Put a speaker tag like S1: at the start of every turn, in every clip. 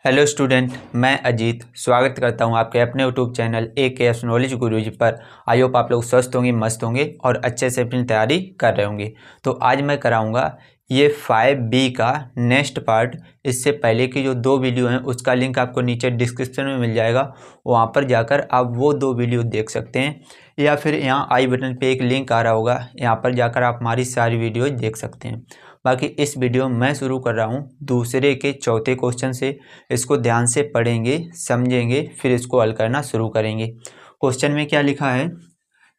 S1: Hello student, मैं अजीत स्वागत करता हूं आपके अपने यूट्यूब चैनल AKS नॉलेज गुरुजी पर। आई होप आप लोग स्वस्थ होंगे, मस्त होंगे और अच्छे से अपनी तैयारी कर रहे होंगे। तो आज मैं कराऊंगा ये 5B का नेक्स्ट पार्ट। इससे पहले की जो 2 वीडियो हैं उसका लिंक आपको नीचे डिस्क्रिप्शन में मिल जाएगा, वहाँ पर जाकर आप वो 2 वीडियो देख सकते हैं, या फिर यहाँ आई बटन पे एक लिंक आ रहा होगा, यहाँ पर जाकर आप हमारी सारी वीडियो देख सकते हैं। बाकी इस वीडियो में मैं शुरू कर रहा हूँ दूसरे के चौथे क्वेश्चन से। इसको ध्यान से पढ़ेंगे, समझेंगे, फिर इसको हल करना शुरू करेंगे। क्वेश्चन में क्या लिखा है,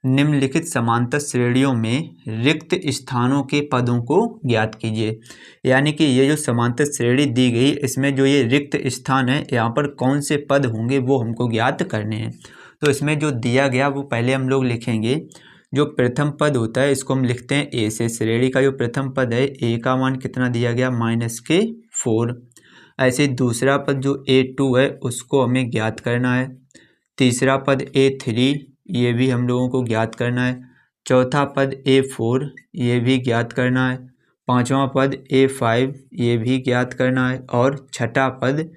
S1: निम्नलिखित समांतर श्रेणियों में रिक्त स्थानों के पदों को ज्ञात कीजिए। यानी कि ये जो समांतर श्रेणी दी गई, इसमें जो ये रिक्त स्थान है, यहाँ पर कौन से पद होंगे वो हमको ज्ञात करने हैं। तो इसमें जो दिया गया वो पहले हम लोग लिखेंगे। जो प्रथम पद होता है इसको हम लिखते हैं ए से। श्रेणी का जो प्रथम पद है, ए का मान कितना दिया गया, -4। ऐसे दूसरा पद जो A2 है उसको हमें ज्ञात करना है। तीसरा पद A3, ये भी हम लोगों को ज्ञात करना है। चौथा पद A4, ये भी ज्ञात करना है। पांचवा पद A5, ये भी ज्ञात करना है। और छठा पद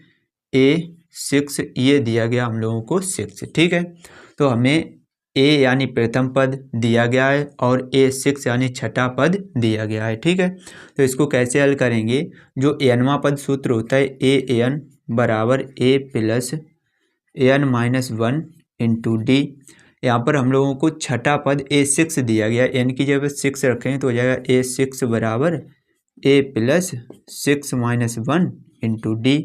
S1: A6, ये दिया गया हम लोगों को 6। ठीक है, तो हमें A यानी प्रथम पद दिया गया है और A6 यानी छठा पद दिया गया है। ठीक है, तो इसको कैसे हल करेंगे। जो एनवा पद सूत्र होता है AN बराबर A plus AN-1 into D. यहाँ पर हम लोगों को छठा पद A6 दिया गया है, N की जगह 6 रखें तो हो जाएगा A6 बराबर A plus 6-1 into D.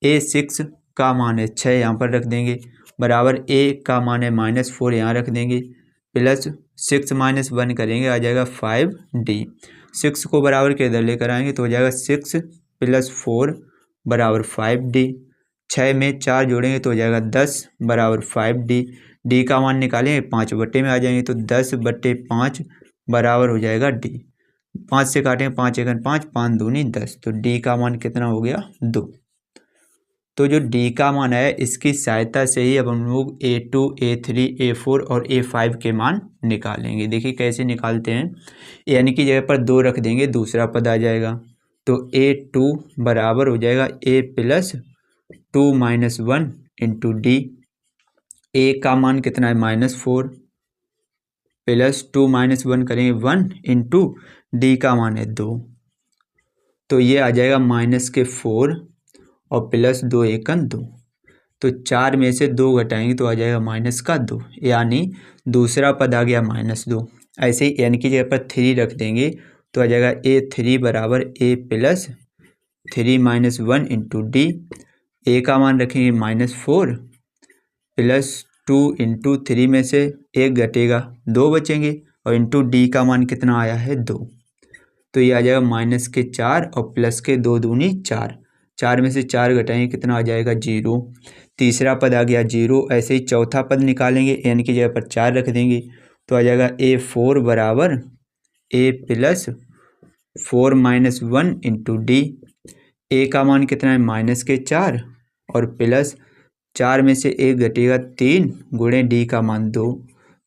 S1: A6 का मान है 6, यहाँ पर रख देंगे, बराबर A का मान है -4, यहाँ रख देंगे, प्लस 6-1 करेंगे, आ जाएगा 5D। 6 को बराबर के इधर लेकर आएंगे तो हो जाएगा 6 + 4 बराबर 5D। 6 में 4 जोड़ेंगे तो हो जाएगा 10 बराबर 5D। D का मान निकालेंगे, 5 बट्टे में आ जाएंगे तो 10/5 बराबर हो जाएगा D। 5 से काटेंगे, 5 × 5, 5 दूनी 10, तो D का मान कितना हो गया, 2। तो जो D का मान है इसकी सहायता से ही अब हम लोग A2, A3, A4 और A5 के मान निकालेंगे। देखिए कैसे निकालते हैं। N की जगह पर 2 रख देंगे, दूसरा पद आ जाएगा, तो A2 बराबर हो जाएगा A plus 2-1 into D. A का मान कितना है, -4, प्लस 2-1 करेंगे 1 इंटू डी का मान है 2, तो ये आ जाएगा -4 और प्लस 2 × 2, तो 4 में से 2 घटाएंगे तो आ जाएगा -2, यानी दूसरा पद आ गया -2। ऐसे ही n की जगह पर 3 रख देंगे तो आ जाएगा A3 बराबर A plus 3-1 into D. A का मान रखेंगे -4, प्लस 2 इंटू 3 में से 1 घटेगा, 2 बचेंगे, और इंटू डी का मान कितना आया है, 2, तो ये आ जाएगा -4 और प्लस के 2 दूनी 4। 4 में से 4 घटाएंगे, कितना आ जाएगा, 0। तीसरा पद आ गया 0। ऐसे ही चौथा पद निकालेंगे, n की जगह पर 4 रख देंगे तो आ जाएगा A4 बराबर A plus 4-1 into D. A का मान कितना है, -4 और प्लस 4 में से 1 घटेगा, 3 गुणे डी का मान 2,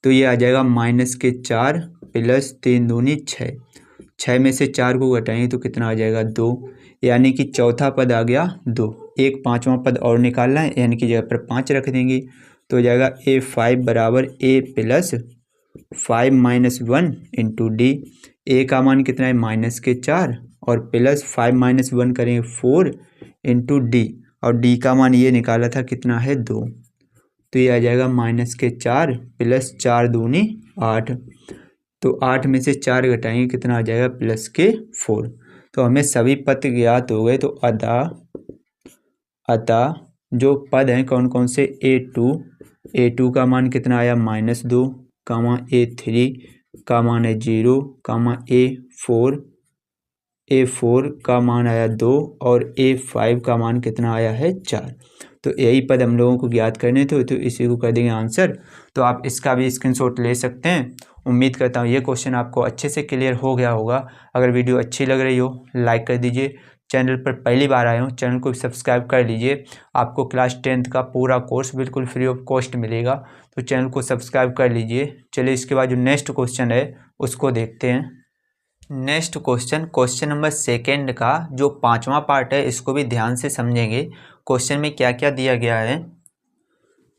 S1: तो ये आ जाएगा -4 प्लस 3 दूनी 6। 6 में से 4 को घटाएंगे तो कितना आ जाएगा, 2, यानी कि चौथा पद आ गया 2। एक पांचवा पद और निकालना है, n की जगह पर 5 रख देंगे तो हो जाएगा A5 बराबर A plus 5-1 into D. A का मान कितना है, -4 और प्लस 5-1 करेंगे 4 इंटू डी, और डी का मान ये निकाला था कितना है, 2, तो ये आ जाएगा -4 प्लस 4 दूनी 8, तो 8 में से 4 घटाएंगे, कितना आ जाएगा, +4। तो हमें सभी पद ज्ञात हो गए। तो अतः जो पद हैं कौन कौन से, A2 का मान कितना आया, -2, A3 का मान है 0, A4 का मान आया 2, और A5 का मान कितना आया है, 4। तो यही पद हम लोगों को ज्ञात करने थे, तो इसी को कर देंगे आंसर। तो आप इसका भी स्क्रीनशॉट ले सकते हैं। उम्मीद करता हूँ ये क्वेश्चन आपको अच्छे से क्लियर हो गया होगा। अगर वीडियो अच्छी लग रही हो लाइक कर दीजिए। चैनल पर पहली बार आए हो चैनल को सब्सक्राइब कर लीजिए। आपको क्लास 10th का पूरा कोर्स बिल्कुल फ्री ऑफ कॉस्ट मिलेगा, तो चैनल को सब्सक्राइब कर लीजिए। चलिए इसके बाद जो नेक्स्ट क्वेश्चन है उसको देखते हैं। Next question, question number second का जो 5वां पार्ट है इसको भी ध्यान से समझेंगे। क्वेश्चन में क्या क्या दिया गया है।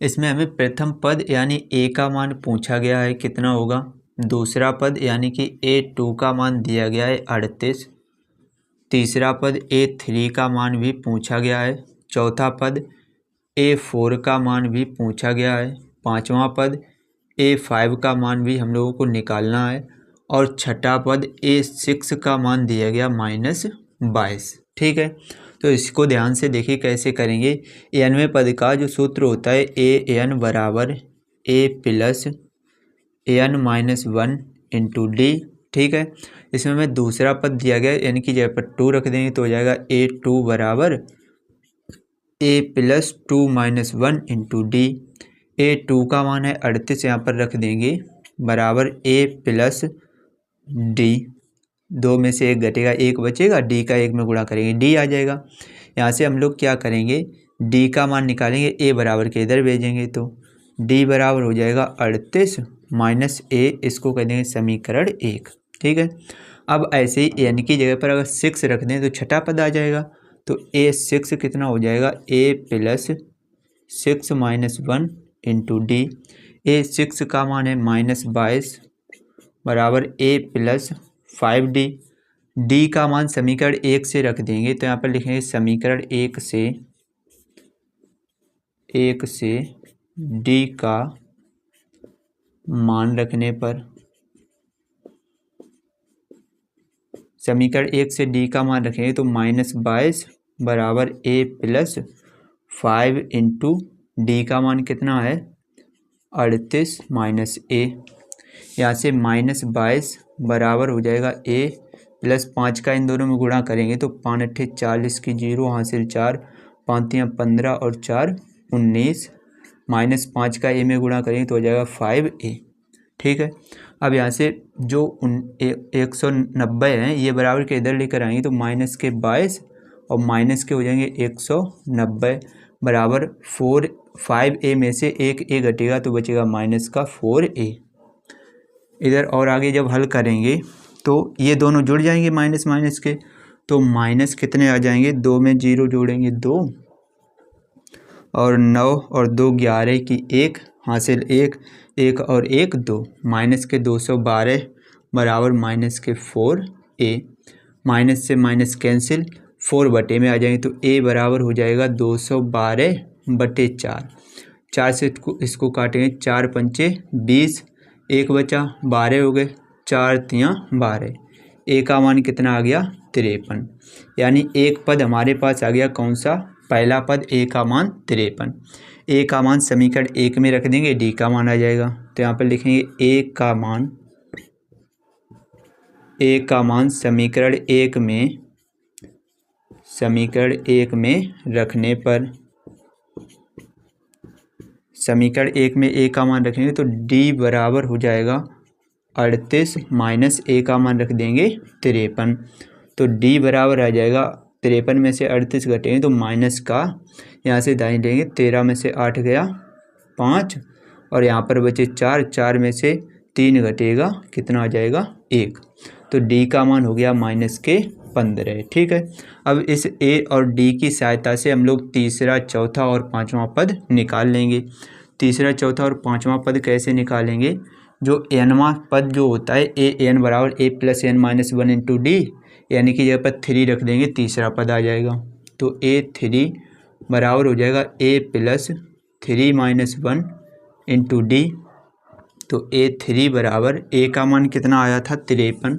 S1: इसमें हमें प्रथम पद यानी a का मान पूछा गया है कितना होगा। दूसरा पद यानी कि a2 का मान दिया गया है 38। तीसरा पद a3 का मान भी पूछा गया है। चौथा पद a4 का मान भी पूछा गया है। पांचवा पद a5 का मान भी हम लोगों को निकालना है। और छठा पद a6 का मान दिया गया -22। ठीक है, तो इसको ध्यान से देखिए कैसे करेंगे। n वें पद का जो सूत्र होता है an बराबर a plus n-1 into D. ठीक है, इसमें हमें दूसरा पद दिया गया यानी कि जगह पर 2 रख देंगे तो हो जाएगा a2 बराबर a plus 2-1 into D. a2 का मान है 38, यहाँ पर रख देंगे बराबर a प्लस डी। 2 में से 1 घटेगा, 1 बचेगा, डी का 1 में गुणा करेंगे डी आ जाएगा। यहाँ से हम लोग क्या करेंगे, डी का मान निकालेंगे, ए बराबर के इधर भेजेंगे तो डी बराबर हो जाएगा 38 माइनस ए, इसको कह देंगे समीकरण 1। ठीक है, अब ऐसे ही एन की जगह पर अगर 6 रख दें तो छठा पद आ जाएगा। तो a6 कितना हो जाएगा, a plus 6-1 into D. a6 का मान है -22 बराबर a प्लस 5d। डी का मान समीकरण 1 से रख देंगे तो यहाँ पर लिखेंगे समीकरण 1 से डी का मान रखने पर, समीकरण 1 से डी का मान रखेंगे तो -22 बराबर a प्लस 5 इंटू डी का मान कितना है 38 माइनस ए। यहाँ से -22 बराबर हो जाएगा a प्लस 5 का इन दोनों में गुणा करेंगे तो 5 अट्ठे 40 की 0 हासिल 4, 5 तियाँ 15 और 4 19, -5 का a में गुणा करेंगे तो हो जाएगा 5a। ठीक है, अब यहाँ से जो 190 हैं ये बराबर के इधर लेकर आएंगे तो माइनस के 22 और माइनस के हो जाएंगे 190 बराबर 5a में से एक a घटेगा तो बचेगा माइनस का 4a। इधर और आगे जब हल करेंगे तो ये दोनों जुड़ जाएंगे माइनस माइनस के, तो माइनस कितने आ जाएंगे, 2 में 0 जोड़ेंगे 2 और 9 और 2 11 की 1 हासिल 1, 1 और 1 2, माइनस के 212 बराबर माइनस के 4a। माइनस से माइनस कैंसिल, 4 बटे में आ जाएंगे तो a बराबर हो जाएगा 212/4। 4 से इसको काटेंगे, 4 पंचे 20, 1 बचा, 12 हो गए, 4 तियाँ 12, a का मान कितना आ गया 53। यानी एक पद हमारे पास आ गया कौन सा, पहला पद a का मान 53। a का मान समीकरण 1 में रख देंगे, d का मान आ जाएगा तो यहाँ पर लिखेंगे a का मान समीकरण 1 में रखने पर, समीकरण 1 में a का मान रखेंगे तो d बराबर हो जाएगा 38 माइनस a का मान रख देंगे 53, तो d बराबर आ जाएगा 53 में से 38 घटेंगे तो माइनस का, यहाँ से दाएं लेंगे, 13 में से 8 गया 5 और यहाँ पर बचे 4, 4 में से 3 घटेगा कितना आ जाएगा 1, तो d का मान हो गया माइनस के 15। ठीक है, अब इस a और d की सहायता से हम लोग तीसरा, चौथा और पांचवा पद निकाल लेंगे। तीसरा, चौथा और पांचवा पद कैसे निकालेंगे, जो nवां पद जो होता है an बराबर a plus n-1 into D, यानी कि जगह पर 3 रख देंगे, तीसरा पद आ जाएगा तो a3 बराबर हो जाएगा a प्लस 3-1 इंटू डी। तो a3 बराबर a का मान कितना आया था 53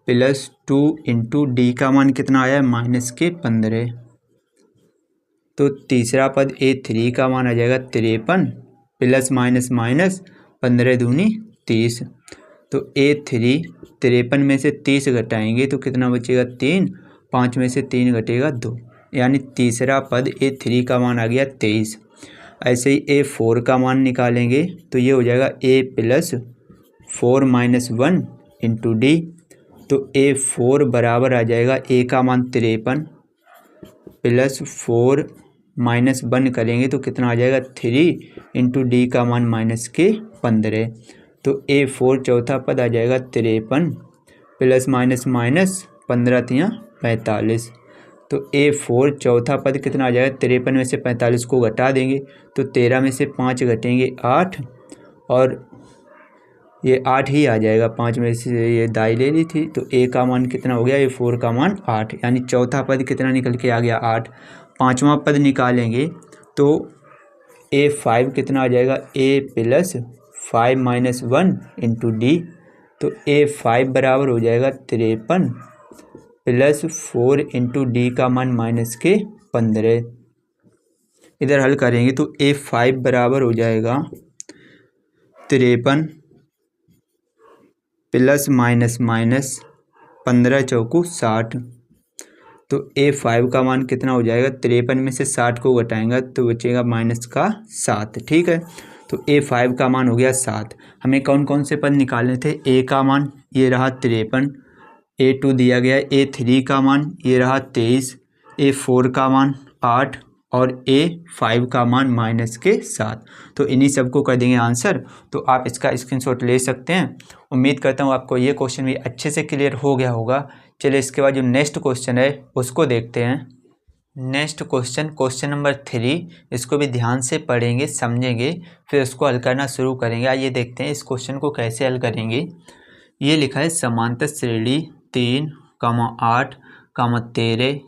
S1: प्लस 2 इंटू डी का मान कितना आया है माइनस के 15, तो तीसरा पद a3 का मान आ जाएगा 53 प्लस माइनस माइनस 15 दूनी 30, तो a3 53 में से 30 घटाएंगे तो कितना बचेगा 3, 5 में से 3 घटेगा 2, यानी तीसरा पद a3 का मान आ गया 23। ऐसे ही a4 का मान निकालेंगे तो ये हो जाएगा a प्लस 4-1 इंटू डी, तो a4 बराबर आ जाएगा a का मान 53 प्लस 4 माइनस 1 करेंगे तो कितना आ जाएगा 3 इंटू डी का मान माइनस के 15, तो a4 चौथा पद आ जाएगा 53 प्लस माइनस माइनस 15 तियाँ 45। तो A4 चौथा पद कितना आ जाएगा, 53 में से 45 को घटा देंगे तो 13 में से 5 घटेंगे 8 और ये 8 ही आ जाएगा, 5 में से ये दाई ले ली थी तो A का मान कितना हो गया, A4 का मान 8, यानी चौथा पद कितना निकल के आ गया 8। पाँचवा पद निकालेंगे तो A5 कितना आ जाएगा, A plus 5 minus 1 into D, तो A5 बराबर हो जाएगा 53 प्लस 4 इंटू D का मान माइनस के 15। इधर हल करेंगे तो A5 बराबर हो जाएगा 53 प्लस माइनस माइनस 15 चौकू 60, तो A5 का मान कितना हो जाएगा, 53 में से 60 को घटाएंगे तो बचेगा माइनस का 7। ठीक है, तो A5 का मान हो गया 7। हमें कौन कौन से पद निकालने थे, A का मान ये रहा 53, A2 दिया गया, A3 का मान ये रहा 23, A4 का मान 8 और A5 का मान माइनस के 7। तो इन्हीं सबको कर देंगे आंसर। तो आप इसका स्क्रीनशॉट ले सकते हैं। उम्मीद करता हूँ आपको ये क्वेश्चन भी अच्छे से क्लियर हो गया होगा। चलिए इसके बाद जो नेक्स्ट क्वेश्चन है उसको देखते हैं। नेक्स्ट क्वेश्चन नंबर 3, इसको भी ध्यान से पढ़ेंगे, समझेंगे, फिर उसको हल करना शुरू करेंगे। आइए देखते हैं इस क्वेश्चन को कैसे हल करेंगे। ये लिखा है समांतर श्रेणी 3, 8, 13,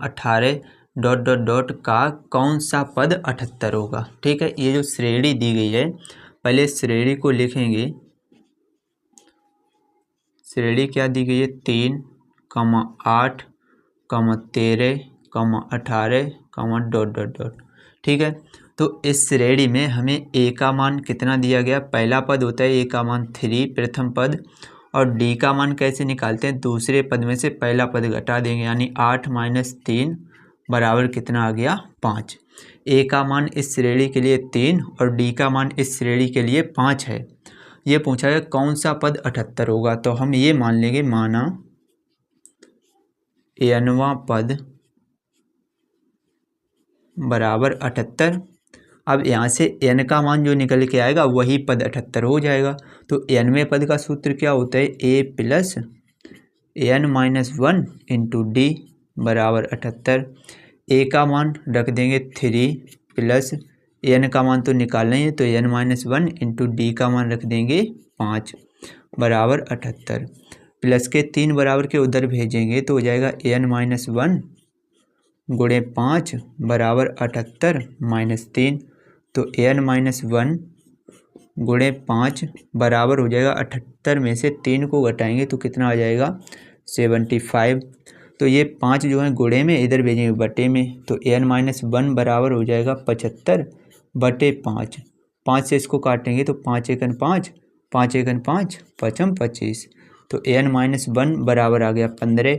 S1: 18 ... का कौन सा पद 78 होगा। ठीक है, ये जो श्रेणी दी गई है, पहले श्रेणी को लिखेंगे। श्रेणी क्या दी गई है, 3, 8, 13, 18 ... ठीक है, तो इस श्रेणी में हमें A का मान कितना दिया गया, पहला पद होता है A का मान 3 प्रथम पद, और D का मान कैसे निकालते हैं, दूसरे पद में से पहला पद घटा देंगे, यानी 8 माइनस 3 बराबर कितना आ गया, 5। A का मान इस श्रेणी के लिए 3 और D का मान इस श्रेणी के लिए 5 है। ये पूछा है कौन सा पद 78 होगा, तो हम ये मान लेंगे, माना n पद बराबर 78। अब यहाँ से n का मान जो निकल के आएगा वही पद 78 हो जाएगा। तो nवें पद का सूत्र क्या होता है, A plus n minus 1 into D बराबर 78। A का मान रख देंगे 3 प्लस n का मान तो निकालना ही है, तो n माइनस 1 इंटू D का मान रख देंगे 5 बराबर 78। प्लस के 3 बराबर के उधर भेजेंगे तो हो जाएगा n माइनस 1 गुणे 5 बराबर 78 माइनस 3, तो n माइनस 1 गुणे 5 बराबर हो जाएगा 78 में से 3 को घटाएंगे तो कितना आ जाएगा, 75। तो ये 5 जो है गुणे में, इधर भेजेंगे बटे में, तो n माइनस 1 बराबर हो जाएगा 75 बटे 5। 5 से इसको काटेंगे तो 5 एकन 5, 5 एकन 5, 5 25, तो n माइनस 1 बराबर आ गया 15,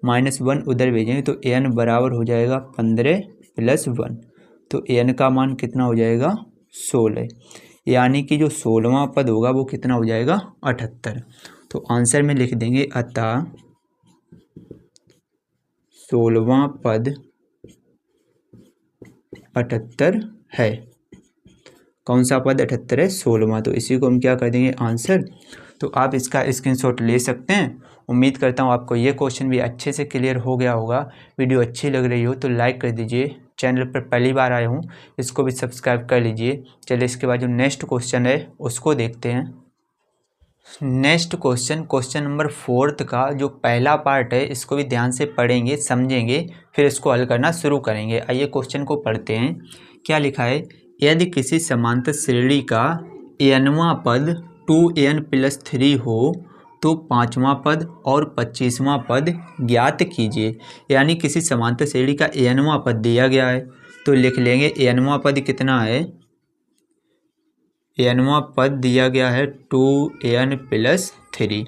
S1: माइनस 1 उधर भेजेंगे तो n बराबर हो जाएगा 15 प्लस 1, तो n का मान कितना हो जाएगा, 16, यानी कि जो 16वां पद होगा वो कितना हो जाएगा, 78। तो आंसर में लिख देंगे, अतः 16वां पद 78 है। कौन सा पद 78 है, 16वां। तो इसी को हम क्या कर देंगे, आंसर। तो आप इसका स्क्रीनशॉट ले सकते हैं। उम्मीद करता हूँ आपको ये क्वेश्चन भी अच्छे से क्लियर हो गया होगा। वीडियो अच्छी लग रही हो तो लाइक कर दीजिए। चैनल पर पहली बार आए हूँ इसको भी सब्सक्राइब कर लीजिए। चलिए इसके बाद जो नेक्स्ट क्वेश्चन है उसको देखते हैं। नेक्स्ट क्वेश्चन नंबर 4 का जो पहला पार्ट है इसको भी ध्यान से पढ़ेंगे, समझेंगे, फिर इसको हल करना शुरू करेंगे। आइए क्वेश्चन को पढ़ते हैं। क्या लिखा है, यदि किसी समांतर श्रेणी का nवां पद 2n प्लस 3 हो तो 5वां पद और 25वां पद ज्ञात कीजिए। यानी किसी समांतर श्रेणी का nवां पद दिया गया है तो लिख लेंगे nवां पद कितना है, nवां पद दिया गया है 2n प्लस 3।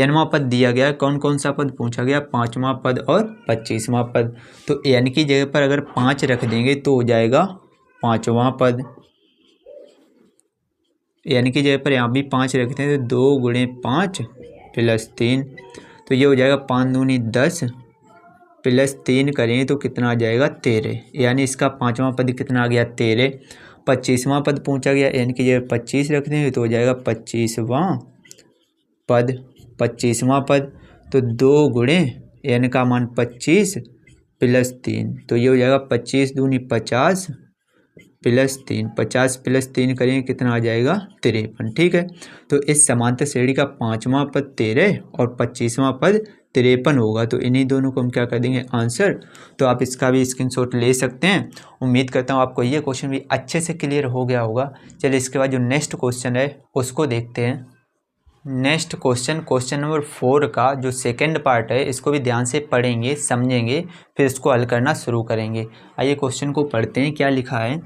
S1: nवां पद दिया गया है, कौन कौन सा पद पूछा गया, 5वां पद और 25वां पद। तो n की जगह पर अगर 5 रख देंगे तो हो जाएगा 5वां पद। n की जगह पर यहाँ भी 5 रखते हैं तो 2 गुणे 5 प्लस 3, तो ये हो जाएगा 5 दूनी 10 प्लस 3 करेंगे तो कितना आ जाएगा, 13। यानी इसका 5वां पद कितना आ गया, 13। 25वां पद पूछा गया, n की जगह 25 रख देंगे तो हो जाएगा 25वां पद। 25वां पद तो 2 गुणे n का मान 25 प्लस 3, तो ये हो जाएगा 25 दूनी 50 प्लस 3, 50 प्लस 3 करेंगे कितना आ जाएगा 53। ठीक है, तो इस समांतर श्रेणी का 5वां पद 13 और 25वां पद 53 होगा। तो इन्हीं दोनों को हम क्या कर देंगे आंसर। तो आप इसका भी स्क्रीनशॉट ले सकते हैं। उम्मीद करता हूँ आपको ये क्वेश्चन भी अच्छे से क्लियर हो गया होगा। चलिए इसके बाद जो नेक्स्ट क्वेश्चन है उसको देखते हैं। नेक्स्ट क्वेश्चन नंबर 4 का जो सेकंड पार्ट है इसको भी ध्यान से पढ़ेंगे, समझेंगे, फिर इसको हल करना शुरू करेंगे। आइए क्वेश्चन को पढ़ते हैं। क्या लिखा है,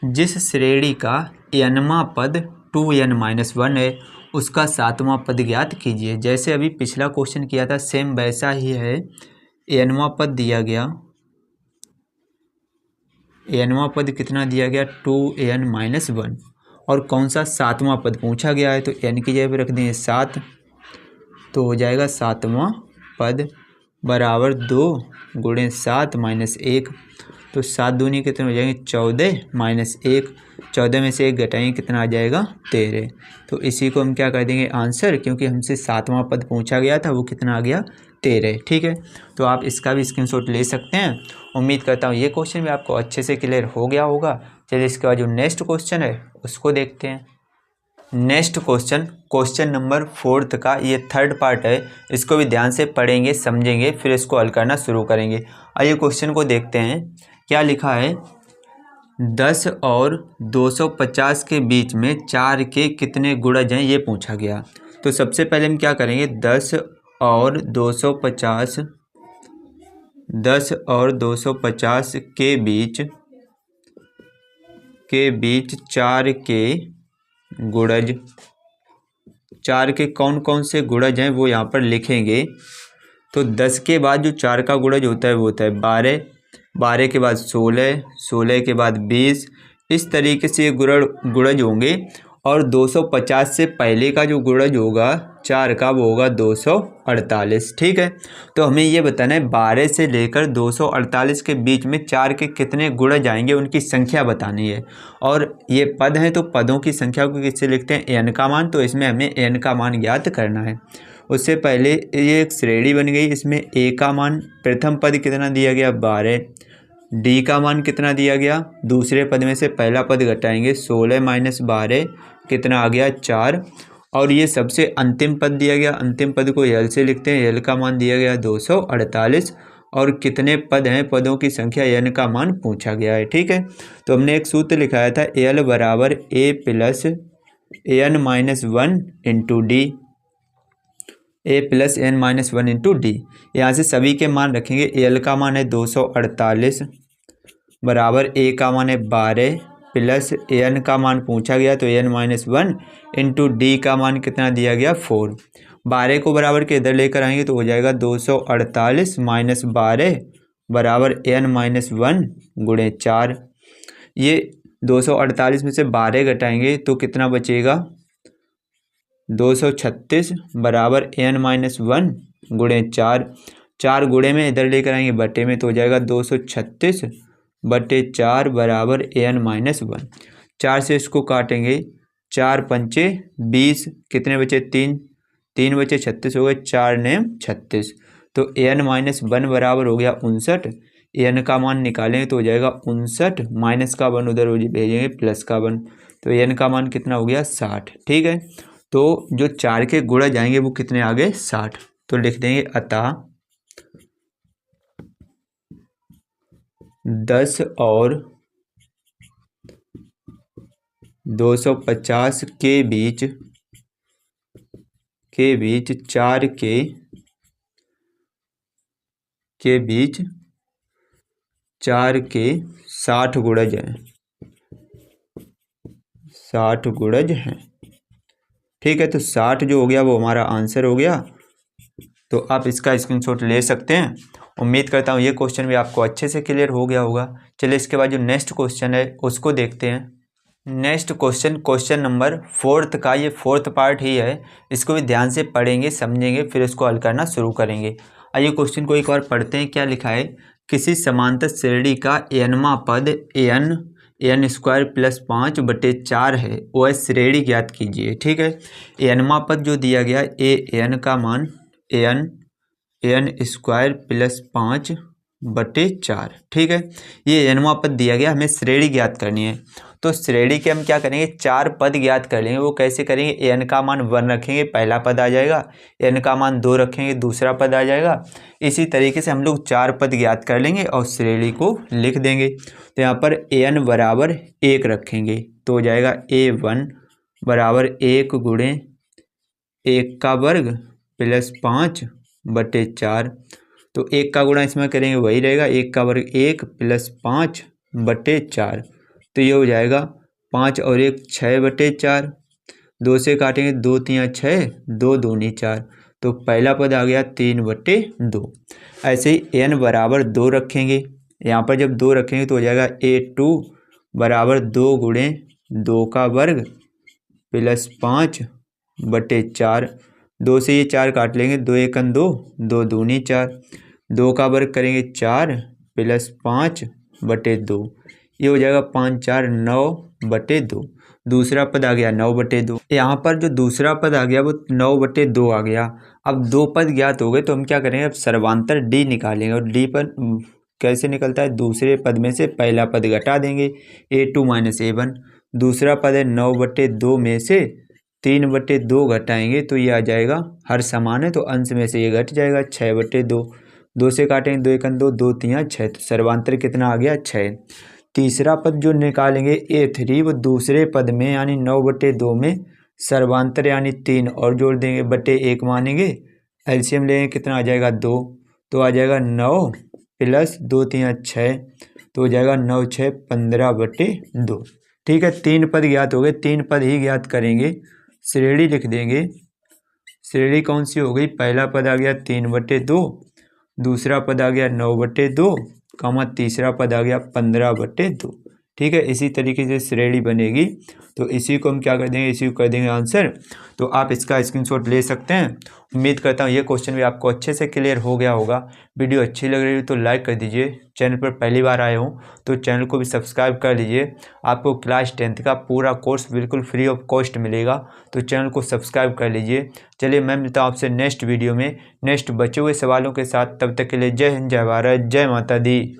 S1: जिस श्रेणी का nवां पद 2n-1 है उसका 7वां पद ज्ञात कीजिए। जैसे अभी पिछला क्वेश्चन किया था सेम वैसा ही है। nवां पद दिया गया, nवां पद कितना दिया गया 2n-1 और कौन सा 7वां पद पूछा गया है। तो n की जगह पे रख देंगे 7, तो हो जाएगा 7वां पद बराबर 2 गुणे 7 माइनस 1, तो 7 दूनी कितने हो जाएंगे 14 माइनस 1, 14 में से 1 घटाएंगे कितना आ जाएगा 13। तो इसी को हम क्या कर देंगे आंसर, क्योंकि हमसे 7वां पद पूछा गया था वो कितना आ गया 13। ठीक है, तो आप इसका भी स्क्रीनशॉट ले सकते हैं। उम्मीद करता हूँ ये क्वेश्चन भी आपको अच्छे से क्लियर हो गया होगा। चलिए इसके बाद जो नेक्स्ट क्वेश्चन है उसको देखते हैं। नेक्स्ट क्वेश्चन नंबर 4 का ये थर्ड पार्ट है। इसको भी ध्यान से पढ़ेंगे, समझेंगे, फिर इसको हल करना शुरू करेंगे। आइए क्वेश्चन को देखते हैं। क्या लिखा है, 10 और 250 के बीच में 4 के कितने गुणज हैं ये पूछा गया। तो सबसे पहले हम क्या करेंगे, 10 और 250 के बीच 4 के गुणज, 4 के कौन कौन से गुणज हैं वो यहाँ पर लिखेंगे। तो 10 के बाद जो 4 का गुणज होता है वो होता है 12, 12 के बाद 16, 16 के बाद 20, इस तरीके से ये गुणज होंगे। और 250 से पहले का जो गुणज होगा 4 का वो होगा 248। ठीक है, तो हमें ये बताना है 12 से लेकर 248 के बीच में 4 के कितने गुणज आएंगे, उनकी संख्या बतानी है। और ये पद हैं तो पदों की संख्या को किससे लिखते हैं, n का मान, तो इसमें हमें n का मान ज्ञात करना है। उससे पहले ये एक श्रेणी बन गई, इसमें a का मान प्रथम पद कितना दिया गया 12, d का मान कितना दिया गया, दूसरे पद में से पहला पद घटाएंगे 16 माइनस 12 कितना आ गया 4, और ये सबसे अंतिम पद दिया गया, अंतिम पद को l से लिखते हैं, l का मान दिया गया 248, और कितने पद हैं, पदों की संख्या n का मान पूछा गया है। ठीक है, तो हमने एक सूत्र लिखाया था l बराबर a plus n-1 into D, a plus n-1 into D. यहाँ से सभी के मान रखेंगे। l का मान है 248 बराबर a का मान है 12 प्लस n का मान पूछा गया तो n-1 इंटू डी का मान कितना दिया गया 4। 12 को बराबर के इधर लेकर आएंगे तो हो जाएगा 248 माइनस 12 बराबर n-1 गुणे 4। ये 248 में से 12 घटाएंगे तो कितना बचेगा 236 बराबर n-1 गुणे 4। 4 गुणे में इधर लेकर आएंगे बटे में तो हो जाएगा 236 बटे 4 बराबर n-1। 4 से इसको काटेंगे, 4 पंचे 20, कितने बचे 3, 3 बचे 36 हो गए, 4 ने 36, तो n-1 बराबर हो गया 59। n का मान निकालेंगे तो हो जाएगा 59, माइनस का 1 उधर भेजेंगे प्लस का 1, तो n का मान कितना हो गया 60। ठीक है, तो जो 4 के गुणा जाएंगे वो कितने आ गए 60, तो लिख देंगे अतः 10 और 250 के बीच 4 के बीच 4 के 60 गुणज हैं, 60 गुणज हैं। ठीक है, तो 60 जो हो गया वो हमारा आंसर हो गया। तो आप इसका स्क्रीनशॉट ले सकते हैं। उम्मीद करता हूँ ये क्वेश्चन भी आपको अच्छे से क्लियर हो गया होगा। चलिए इसके बाद जो नेक्स्ट क्वेश्चन है उसको देखते हैं। नेक्स्ट क्वेश्चन नंबर 4 का ये 4th पार्ट ही है। इसको भी ध्यान से पढ़ेंगे, समझेंगे, फिर इसको हल करना शुरू करेंगे। आइए क्वेश्चन को एक बार पढ़ते हैं। क्या लिखा है, किसी समांतर श्रेणी का n वां पद n स्क्वायर प्लस 5 बटे 4 है, वह श्रेणी ज्ञात कीजिए। ठीक है, n वां पद जो दिया गया n का मान n n² प्लस 5/4। ठीक है, ये nवां पद दिया गया, हमें श्रेणी ज्ञात करनी है। तो श्रेणी के हम क्या करेंगे, 4 पद ज्ञात कर लेंगे। वो कैसे करेंगे, n का मान 1 रखेंगे, पहला पद आ जाएगा। n का मान 2 रखेंगे, दूसरा पद आ जाएगा। इसी तरीके से हम लोग 4 पद ज्ञात कर लेंगे और श्रेणी को लिख देंगे। तो यहाँ पर n बराबर 1 रखेंगे तो हो जाएगा a1 बराबर 1 गुणे 1 का वर्ग प्लस 5/4। तो 1 का गुणा इसमें करेंगे वही रहेगा, 1 का वर्ग 1 प्लस 5/4। तो ये हो जाएगा 5 और 1 6/4। 2 से काटेंगे, 2 3 6, 2 दूनी 4। तो पहला पद आ गया 3/2। ऐसे ही n बराबर 2 रखेंगे। यहाँ पर जब 2 रखेंगे तो हो जाएगा a2 बराबर 2 गुणे 2 का वर्ग प्लस 5/4। 2 से ये 4 काट लेंगे, 2 1 2, 2 दूनी 4। 2 का वर्ग करेंगे 4 प्लस 5/2। ये हो जाएगा 5 4 9/2। दूसरा पद आ गया 9/2। यहाँ पर जो दूसरा पद आ गया वो 9/2 आ गया। अब 2 पद ज्ञात हो गए तो हम क्या करेंगे, अब सर्वांतर d निकालेंगे। और d पर कैसे निकलता है, दूसरे पद में से पहला पद घटा देंगे, a2 माइनस a1। दूसरा पद है 9/2 में से 3/2 घटाएंगे तो ये आ जाएगा, हर समान है तो अंश में से ये घट जाएगा 6/2। 2 से काटेंगे, 2 1 2, 2 3 6। तो सर्वांतर कितना आ गया, 6। तीसरा पद जो निकालेंगे a3, वो दूसरे पद में यानी 9/2 में सर्वांतर यानी 3 और जोड़ देंगे, बटे 1 मानेंगे। एलसीएम लेंगे, कितना आ जाएगा 2। तो आ जाएगा 9 प्लस 2 3 6। तो हो जाएगा 9 6 15/2। ठीक है, 3 पद ज्ञात हो गए, 3 पद ही ज्ञात करेंगे। श्रेणी लिख देंगे। श्रेणी कौन सी हो गई, पहला पद आ गया 3/2, दूसरा पद आ गया 9/2, तीसरा पद आ गया 15/2। ठीक है, इसी तरीके से श्रेणी बनेगी। तो इसी को हम क्या कर देंगे, इसी को कर देंगे आंसर। तो आप इसका स्क्रीनशॉट ले सकते हैं। उम्मीद करता हूँ ये क्वेश्चन भी आपको अच्छे से क्लियर हो गया होगा। वीडियो अच्छी लग रही हो तो लाइक कर दीजिए। चैनल पर पहली बार आए हो तो चैनल को भी सब्सक्राइब कर लीजिए। आपको क्लास 10th का पूरा कोर्स बिल्कुल फ्री ऑफ कॉस्ट मिलेगा, तो चैनल को सब्सक्राइब कर लीजिए। चलिए, मैं मिलता हूँ आपसे नेक्स्ट वीडियो में नेक्स्ट बचे हुए सवालों के साथ। तब तक के लिए जय हिंद, जय भारत, जय माता दी।